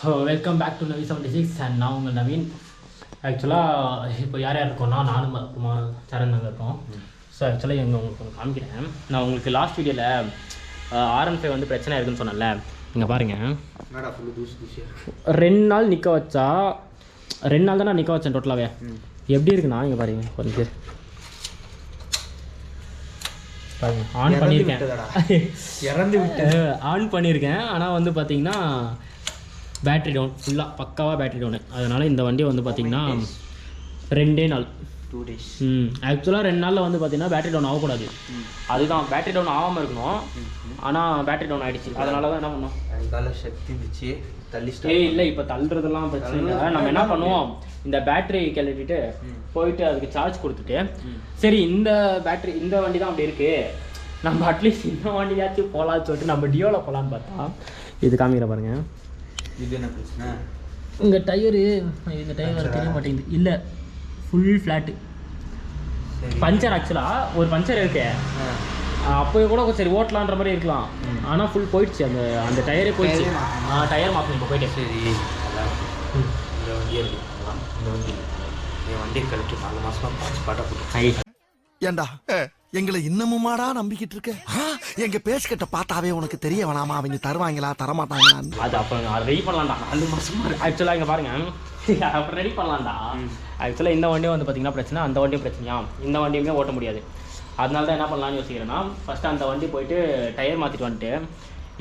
So welcome back to Navi 76 and நான் உங்கள் நவீன். ஆக்சுவலாக இப்போ யார் யார் இருக்கோம்னா நானும் குமார் சரண் நாங்கள் இருக்கோம். ஸோ ஆக்சுவலாக உங்களுக்கு காமிக்கிறேன். நான் உங்களுக்கு லாஸ்ட் வீடியோவில் R15 வந்து பிரச்சனை இருக்குதுன்னு சொன்னேன்ல, இங்கே பாருங்கள். 2 நாள் நிற்க வச்சா 2 நாள் தான் நான் நிற்க வச்சேன் டோட்டலாகவே. எப்படி இருக்குண்ணா இங்கே பாருங்க, கொஞ்சம் பேர் பாருங்க. ஆன் பண்ணியிருக்கேன், இறந்து விட்டு ஆன் பண்ணியிருக்கேன். ஆனால் வந்து பார்த்தீங்கன்னா பேட்ரி டவுன், ஃபுல்லாக பக்காவாக பேட்ரி டவுனு. அதனால் இந்த வண்டி வந்து பார்த்திங்கன்னா 2 நாள் 2 days. ஆக்சுவலாக 2 நாளில் வந்து பார்த்திங்கன்னா பேட்ரி டவுன் ஆகக்கூடாது. அதுதான் பேட்ரி டவுன் ஆகாமல் இருக்கணும். ஆனால் பேட்ரி டவுன் ஆகிடுச்சு. அதனால தான் என்ன பண்ணோம், கால சக்தி இருந்துச்சு தள்ளி இல்லை இப்போ தள்ளுறதெல்லாம் பிரச்சனை இல்லை. நம்ம என்ன பண்ணுவோம், இந்த பேட்ரி கிளட்டிட்டு போயிட்டு அதுக்கு சார்ஜ் கொடுத்துட்டு, சரி இந்த பேட்ரி இந்த வண்டி தான் அப்படி இருக்குது, நம்ம அட்லீஸ்ட் இந்த வண்டியாச்சும் போகலான்னு சொல்லிட்டு நம்ம டியோவில் போகலான்னு பார்த்தா இது காமிக்கிற பாருங்கள். இது என்ன பிரச்சனை, இந்த டயரு, இந்த டயர் வர தெரிய மாட்டேங்குது. இல்லை ஃபுல் ஃப்ளாட்டு பஞ்சர். ஆக்சுவலாக ஒரு பஞ்சர் இருக்கு, அப்போ கூட சரி ஓட்டலான்ற மாதிரி இருக்கலாம். ஆனால் ஃபுல் போயிடுச்சு, அந்த டயரே போயிடுச்சு. டயர் மாற்றணும் இப்போ போயிட்டு. சரி இந்த வண்டியே இருக்கு, இந்த வண்டி என் வண்டியை கழிச்சு 4 மாதமாக பாச்சு பாட்டாக போட்டு. ஏண்டா எங்களை இன்னமுமாடா நம்பிக்கிட்டு இருக்க? எங்க பேசிக்கிட்ட பார்த்தாவே உனக்கு தெரிய வேணாமா அவங்க தருவாங்களா தரமாட்டாங்களான்னு? அது அப்போ அதை ரெடி பண்ணலாம்டா. 4 மாதமாக ஆக்சுவலாக இங்கே பாருங்க, அப்புறம் ரெடி பண்ணலாம்டா. ஆக்சுவலாக இந்த வண்டியும் வந்து பார்த்திங்கன்னா பிரச்சனை, அந்த வண்டியும் பிரச்சனையா, இந்த வண்டியுமே ஓட்ட முடியாது. அதனால தான் என்ன பண்ணலான்னு யோசிக்கிறேன்னா, ஃபஸ்ட்டு அந்த வண்டி போயிட்டு டயர் மாற்றிட்டு வந்துட்டு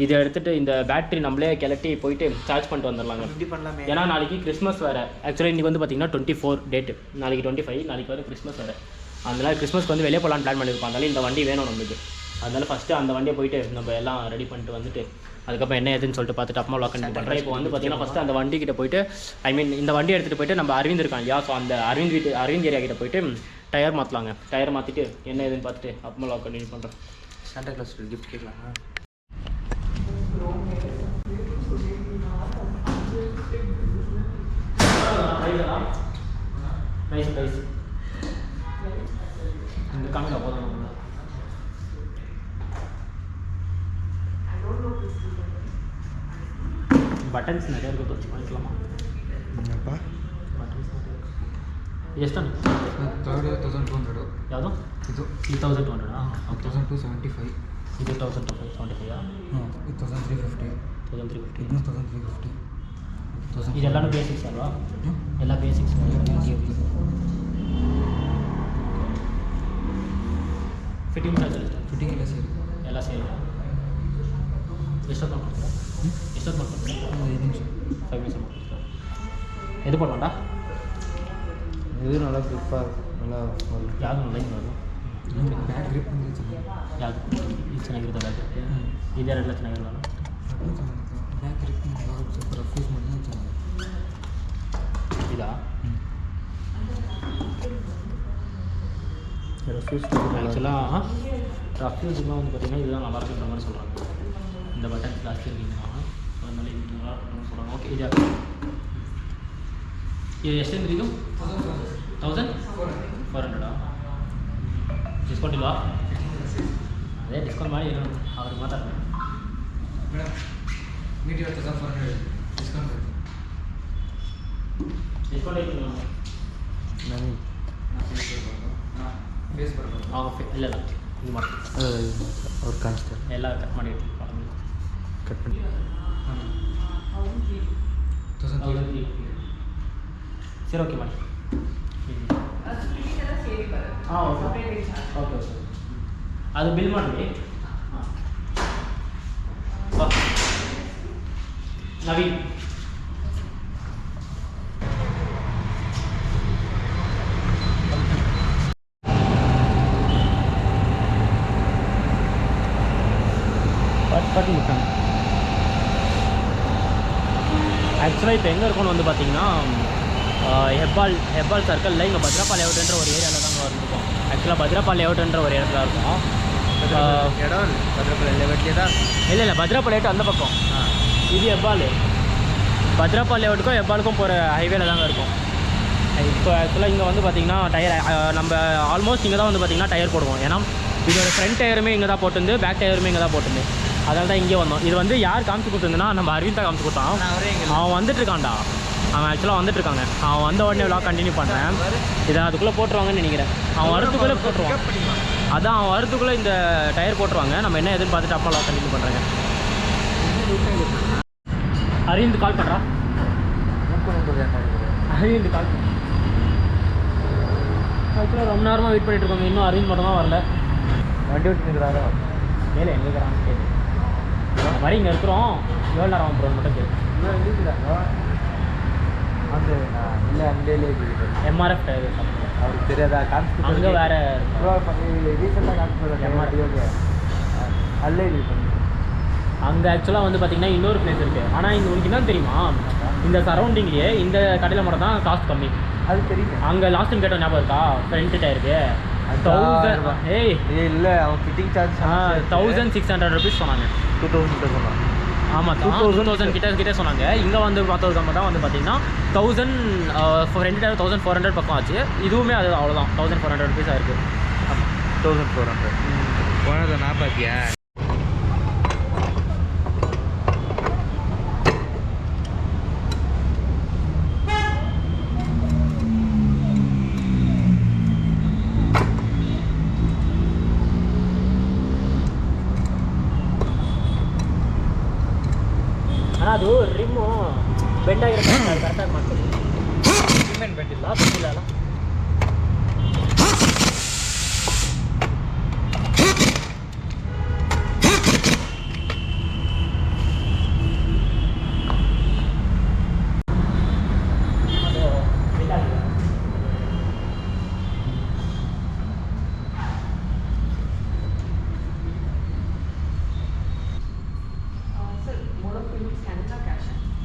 இதை எடுத்துகிட்டு இந்த பேட்ரி நம்மளே கிளட்டி போயிட்டு சார்ஜ் பண்ணிட்டு வந்துடலாங்க. இப்படி பண்ணலாமே. ஏன்னா நாளைக்கு கிறிஸ்மஸ் வேறு. ஆக்சுவலாக இன்றைக்கி வந்து பார்த்திங்கன்னா 24 டேட்டு, நாளைக்கு 25, நாளைக்கு வந்து கிறிஸ்மஸ் வேறு. அதனால் கிறிஸ்மஸ்க்கு வந்து வெளியே போகலான்னு பிளான் பண்ணியிருப்போம். அதனால இந்த வண்டி வேணும் நம்மளுக்கு. அதனால ஃபஸ்ட்டு அந்த வண்டியை போயிட்டு நம்ம எல்லாம் ரெடி பண்ணிட்டு வந்துட்டு அதுக்கப்புறம் என்ன ஏதுன்னு சொல்லிட்டு பார்த்துட்டு அப்புறமா லாக் பண்ணி பண்ணுறேன். இப்போ வந்து பார்த்திங்கன்னா ஃபஸ்ட்டு அந்த வண்டிக்கிட்ட போயிட்டு, ஐ மீன் இந்த வண்டி எடுத்துகிட்டு போயிட்டு நம்ம அரவிந்த் இருக்கான் இல்லையா, ஸோ அந்த அரவிந்த் ஏரியா கிட்ட போயிட்டு டயர் மாற்றலாங்க. டயர் மாற்றிட்டு என்ன ஏதுன்னு பார்த்துட்டு அப்புறமா லாக் கண்டினியூ பண்ணுறேன். சாண்டா கிளாஸ் கிஃப்ட் கேட்கலாமா? Nice nice. இந்த காமிக்கா போதும். பட்டன்ஸ் நிறைய இருக்குது, வச்சு பண்ணிக்கலாமா? என்னப்பா பட்டன்ஸ் ಎಷ್ಟು 3200 ಯಾವುದು ಇದು 3200 1275 ಇದು 1275 ಇದು 1350 1350 ಇದು 1350 ಇದೆಲ್ಲನೂ ಬೇಸಿಕ್ಸ್ ಅಲ್ವಾ? ಎಲ್ಲ ಬೇಸಿಕ್ಸ್ ಫಿಟ್ಟಿಂಗ್ ಚಾರ್ಜ್ ಫಿಟ್ಟಿಂಗ್ ಎಲ್ಲ ಸೇರಿ ಎಷ್ಟೊತ್ತು ಮಾಡ್ಕೊಡ್ತೀರಾ? ಎಷ್ಟೊತ್ತು ಮಾಡ್ಕೊಡ್ತೀರಾ? 5 ನಿಮಿಷ 5 ನಿಮಿಷ ಮಾಡ್ಕೊಡ್ತೀರಾ? ಎದು ಕೊಡೋಣ? ಇದು நல்லா ಗ್ರಿಪ್ಪಾக நல்லா ಯಾವುದು ಲೈನ್ ಅದು ಬ್ಯಾಕ್ ಗ್ರಿಪ್ ಅಂದರೆ ಚೆನ್ನಾಗಿ. ಯಾವುದು ಇದು ಚೆನ್ನಾಗಿರುತ್ತೆ ಬ್ಯಾಗ್ ಗ್ರಿಪ್? ಇದೆರಡೆಲ್ಲ ಚೆನ್ನಾಗಿರಲ್ಲ? ಬ್ಯಾಕ್ ಗ್ರಿಪ್ ಸ್ವಲ್ಪ ರಫ್ ಯೂಸ್ ಮಾಡಿದ್ರೆ ಚೆನ್ನಾಗಿ. இதா ஆக்சுவலாக ரஃப் யூஸுக்குலாம் வந்து பார்த்திங்கன்னா இதுதான் நல்லா இருக்குன்ற மாதிரி சொல்கிறாங்க. இந்த பட்டன் ஜாஸ்தி இருக்குங்கன்னா அதனால இது நல்லா இருக்குன்னு சொல்கிறாங்க. ஓகே, இது ಎಷ್ಟು ಅಂದ್ರೆ ಇದು 1400 ಡಿಸ್ಕೌಂಟ್ ಇಲ್ವಾ? ಅದೇ ಡಿಸ್ಕೌಂಟ್ ಮಾಡಿ ಅವ್ರಿಗೆ ಮಾತಾಡ್ತಾರೆ. ಡಿಸ್ಕೌಂಟ್ ಐತಿ ನನಗೆ ಫೇಸ್ ಬರ್ಬೋದು. ಇಲ್ಲ ಇದು ಮಾಡ್ತೀವಿ, ಅವ್ರು ಕಾಣಿಸ್ತಾರೆ ಎಲ್ಲ ಕಟ್ ಮಾಡಿ ಕಟ್ ಮಾಡಿ. ಸರಿ, ಓಕೆ ಮಾಡಿ. ಹಾಂ ಓಕೆ ಓಕೆ ಓಕೆ, ಅದು ಬಿಲ್ ಮಾಡಿ. ಹಾಂ ನವೀನ್ பட்டு முட்டாங்க. ஆக்சுவலாக இப்போ எங்கே இருக்கோன்னு வந்து பார்த்தீங்கன்னா ஹெப்பால் சர்க்கிளில் இங்கே பத்ரப்பா லேஅவுட்ன்ற ஒரு ஏரியாவில் தான் வந்துருக்கோம். ஆக்சுவலாக பத்ரப்பா லேஅவுட்ன்ற ஒரு இடத்துல இருக்கும். இடம் பத்ரப்பள்ளி லேஅவுட்லேயே தான். இல்லை பத்ரப்பா லேஅவுட் அந்த பக்கம், இது ஹெப்பால். பத்ரப்பா லேஅவுட்டுக்கும் ஹெப்பாலுக்கும் போகிற ஹைவேல தாங்க இருக்கும். இப்போ ஆக்சுவலாக இங்கே வந்து பார்த்திங்கன்னா டயர் நம்ம ஆல்மோஸ்ட் இங்கே தான் வந்து பார்த்திங்கன்னா டயர் போடுவோம். ஏன்னா இதோட ஃப்ரண்ட் டயருமே இங்கே தான் போட்டுருந்து, பேக் டயருமே இங்கே தான் போட்டுருந்து. அதனால தான் இங்கே வந்தோம். இது வந்து யார் காமிச்சு கொடுத்துருந்தேன்னா நம்ம அரவிந்த் தான் காமிச்சு கொடுத்தான். அவன் வந்துட்டு இருக்கான்டா, அவன் ஆக்சுவலாக வந்துட்டு இருக்காங்க. அவன் வந்த உடனே விளாக் கண்டினியூ பண்ணுறேன். இதை அதுக்குள்ளே போட்டுருவாங்கன்னு நினைக்கிறேன். அவன் வரத்துக்குள்ளே போட்டுருவான். அதான் அவன் வரத்துக்குள்ளே இந்த டயர் போட்டுருவாங்க. நம்ம என்ன எதுன்னு பார்த்துட்டு அப்பா விளாக் கண்டினியூ பண்ணுறேங்க. அரவிந்த் கால் பண்ணுறான். அரவிந்த் கால் பண்ண ஆக்சுவலாக ரொம்ப நேரமாக வெயிட் பண்ணிட்டு இருக்கோங்க. இன்னும் அரவிந்த் மட்டும் தான் வரல. வண்டி ஓட்டிருக்கிறாரோ மேலே எங்கே இருக்கிறான்னு கேட்டு இந்த மாதிரி இங்கே இருக்கிறோம். எவ்வளோ நேரம் ஆகும் ப்ரோன்னு மட்டும் கேட்டு அது நான் இல்லை அங்கேயே எம்ஆர்எஃப் டயர் அவருக்கு தெரியாதா காமிச்சு அங்கே வேறு ரீசெண்டாக காமிச்சு எம்ஆர்எஃப் அல்லே இது பண்ணி அங்கே ஆக்சுவலாக வந்து பார்த்திங்கன்னா இன்னொரு பிளேஸ் இருக்குது. ஆனால் இங்கே உங்களுக்கு என்ன தெரியுமா, இந்த சரௌண்டிங்லேயே இந்த கடையில் மட்டும் தான் காஸ்ட் கம்மி. அது தெரியும். அங்கே லாஸ்ட் டைம் கேட்ட ஞாபகம் இருக்கா, ஃப்ரண்ட் டயருக்கு 1000. ஏய் இல்லை அவன் ஃபிட்டிங் சார்ஜ் 1600 ருபீஸ் சொன்னாங்க. 2000 கிட்ட சொன்னான். ஆமாம் 2000 கிட்டே சொன்னாங்க. இங்கே வந்து பார்த்ததுக்கு தான் வந்து பார்த்தீங்கன்னா 1000 ஃப்ரண்ட் டயர் 1400 பக்கம் ஆச்சு. இதுவுமே அது அவ்வளோதான் 1400 ருபீஸ் ஆயிருக்கு. 1400 போனதை நான் பார்த்தியா. ஆனால் அது ரிம்மும் பெண்ட் ஆகிருக்கும், அது கரெக்டாக மாட்டேன். சிமெண்ட் பெண்ட் இல்லை இல்லைலாம்.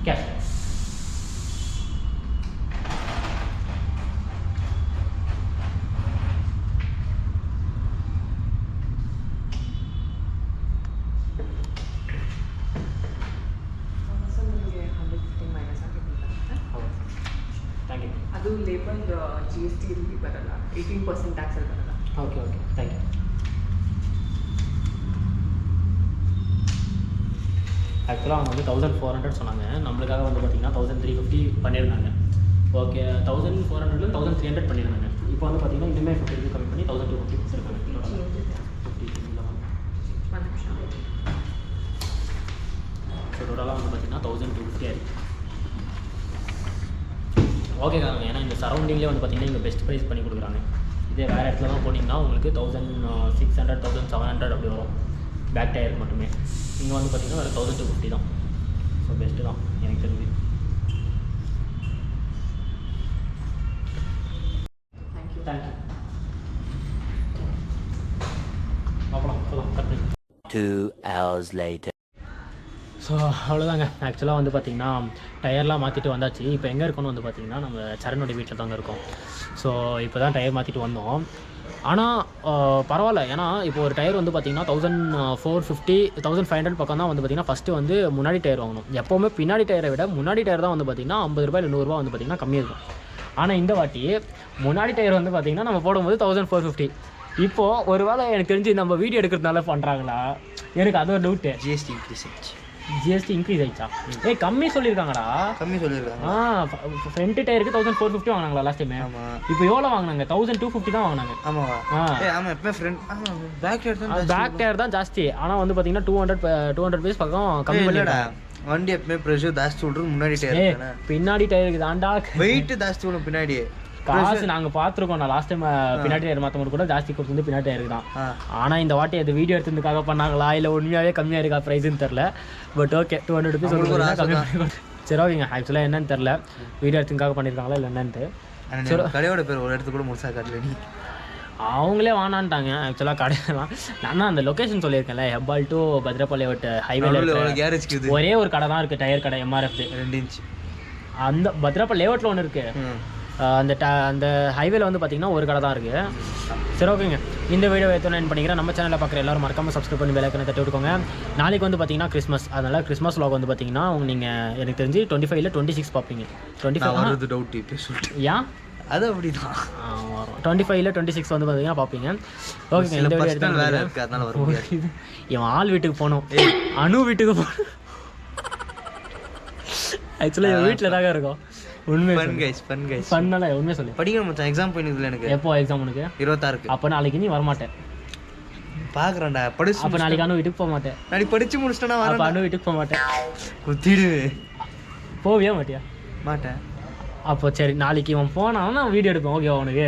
Cash. Thank you. ಅದು ಲೇಬಲ್ GST ಇಲ್ಲಿ ಬರಲ್ಲ, 18% ಟ್ಯಾಕ್ಸ್ ಅಲ್ಲಿ ಬರಲ್ಲ. Okay, thank you. ஆக்சுவலாக அவங்க வந்து 1400 சொன்னாங்க. நம்மளுக்காக வந்து பார்த்திங்கன்னா 1350 பண்ணியிருந்தாங்க. ஓகே 1400 1300 பண்ணியிருந்தாங்க. இப்போ வந்து பார்த்திங்கன்னா இன்னுமே 50 கம்மி பண்ணி 1250 கொடுத்துருக்காங்க. ஸோ டோட்டலாக வந்து பார்த்திங்கன்னா 1250 ஆயிருக்கு. ஓகே காரணம், ஏன்னா இந்த சரௌண்டிங்லேயே வந்து பார்த்திங்கன்னா இங்கே பெஸ்ட் ப்ரைஸ் பண்ணி கொடுக்குறாங்க. இதே வேறு இடத்துல தான் போனீங்கன்னா உங்களுக்கு 1600 1700 அப்படி வரும் பேக் டயருக்கு மட்டுமே. இங்கே வந்து பார்த்திங்கன்னா வேறு 1250 தான். ஸோ பெஸ்ட்டு தான் எனக்கு தெரிஞ்சு. தேங்க்யூ. அப்புறம் 2 hours later. ஸோ அவ்வளோதாங்க. ஆக்சுவலாக வந்து பார்த்திங்கன்னா டயர்லாம் மாற்றிட்டு வந்தாச்சு. இப்போ எங்கே இருக்கோன்னு வந்து பார்த்திங்கன்னா நம்ம சரணுடைய வீட்டில் தாங்க இருக்கோம். ஸோ இப்போ தான் டயர் மாற்றிட்டு வந்தோம். ஆனால் பரவாயில்ல, ஏன்னா இப்போ ஒரு டயர் வந்து பார்த்திங்கன்னா 1450 1500 பக்கம் தான் வந்து பார்த்திங்கன்னா ஃபஸ்ட்டு வந்து முன்னாடி டயர் வாங்கணும். எப்போவுமே பின்னாடி டயரை விட முன்னாடி டயர் தான் வந்து பார்த்திங்கன்னா 50 ரூபாய் இல்லை 100 ரூபா வந்து பார்த்திங்கன்னா கம்மியாக இருக்கும். ஆனால் இந்த வாட்டி முன்னாடி டயர் வந்து பார்த்திங்கன்னா நம்ம போடும்போது 1450. இப்போது ஒரு வேளை எனக்கு தெரிஞ்சு நம்ம வீடியோ எடுக்கிறதுனால பண்ணுறாங்களா, எனக்கு அது ஒரு டவுட்டு. ஜிஎஸ்டி இன்க்ரீஸ் ஆயிடுச்சா? ஏய் கம்மி சொல்லியிருக்காங்கடா. கம்மி சொல்லியிருக்காங்க. ஃப்ரண்ட் டயருக்கு 1450 வாங்கினாங்களா லாஸ்ட் டைம்? இப்போ எவ்வளோ வாங்கினாங்க? 1250 தான் வாங்கினாங்க. ஆமாவா? ஆமாம் எப்பவுமே ஃப்ரண்ட் பேக் டயர் தான் ஜாஸ்தி. ஆனால் வந்து பார்த்தீங்கன்னா 200 பீஸ் பக்கம் கம்மி பண்ணிடா. வண்டி எப்பவுமே ப்ரெஷர் ஜாஸ்தி விட்றது முன்னாடி டயர், பின்னாடி டயருக்கு தாண்டா வெயிட் ஜாஸ்தி விடும். பின்னாடி காசு நாங்கள் பார்த்துருக்கோம். நான் லாஸ்ட் டைம் பின்னாடி டயர் மாற்றவங்க கூட ஜாஸ்தி கொடுத்து பின்னாடி டயருக்கு தான். ஆனால் இந்த வாட்டி அது வீடியோ எடுத்ததுக்காக பண்ணாங்களா இல்லை உண்மையாகவே கம்மியாக இருக்கா ப்ரைஸுன்னு தெரில. பட் ஓகே 200 ருபீஸ் கம்மி பண்ணி. சரி ஓகேங்க. ஆக்சுவலாக என்னன்னு தெரில, வீடியோ எடுத்ததுக்காக பண்ணியிருக்காங்களா இல்லை என்னன்ட்டு. கடையோட பேர் ஒரு இடத்துக்கு கூட முழுசாக காட்டல. நீ அவங்களே வானான்ட்டாங்க ஆக்சுவலாக கடையெல்லாம். நான் அந்த லொக்கேஷன் சொல்லியிருக்கேன்ல, ஹெப்பால் டு பத்ரப்பள்ளி ஹைவேல ஒரே ஒரு கடை தான் இருக்குது, டயர் கடை எம்ஆர்எஃப் 2 இன்ச். அந்த பத்ரப்பள்ளி லேஅவுட்டில் ஒன்று இருக்குது. அந்த ஹைவேல வந்து பார்த்திங்கன்னா ஒரு கடை தான் இருக்குது. சரி ஓகேங்க. இந்த வீடியோ எத்தனை என்ன பண்ணிக்கிறேன், நம்ம சேனலில் பார்க்குற எல்லாரும் மறக்காமல் சப்ஸ்கிரைப் பண்ணி பெல் ஐக்கனை தட்டி விட்டுக்கோங்க. நாளைக்கு வந்து பார்த்திங்கன்னா கிறிஸ்மஸ், அதனால் கிறிஸ்மஸ் vlog வந்து பார்த்திங்கன்னா நீங்கள் எனக்கு தெரிஞ்சு 25 இல்லை 26 பார்ப்பீங்க. 25 டவுட் இப்போ சொல்லிட்டு ஏன் அது அப்படி தான் வரும். 25 26 வந்து பார்த்தீங்கன்னா பார்ப்பீங்க. ஓகே இந்த வீடியோ எடுத்து வேலை இருக்குது, அதனால வர முடியாது. என் ஆள் வீட்டுக்கு போகணும், அனு வீட்டுக்கு போகணும். ஆக்சுவலாக என் வீட்டில் தாங்க இருக்கும். உண்மை ஃபன் கைஸ் பண்ணல, உண்மை சொல்லு. படிக்கணும் மச்சான், எக்ஸாம் போயிடுதுல எனக்கு. எப்போ எக்ஸாம் உனக்கு? 26க்கு. அப்போ நாளைக்கு நீ வரமாட்டேன். பார்க்குறேன்டா படிச்சு. அப்போ நாளைக்கு அனு வீட்டுக்கு போக மாட்டேன். நாளைக்கு படிச்சு முடிச்சிட்டேன்னா அப்போ வரேன். அனு வீட்டுக்கு போக மாட்டேன். குத்திடுவேன். போவியா மாட்டியா? மாட்டேன். அப்போ சரி, நாளைக்கு இவன் போனான் நான் வீடியோ எடுப்பேன். ஓகேவா உனக்கு?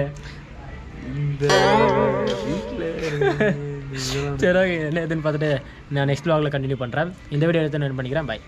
சரி ஓகே, என்ன எதுன்னு பார்த்துட்டு நான் நெக்ஸ்ட் vlogல கண்டினியூ பண்ணுறேன். இந்த வீடியோ எடுத்து நான் பண்ணிக்கிறேன். பை.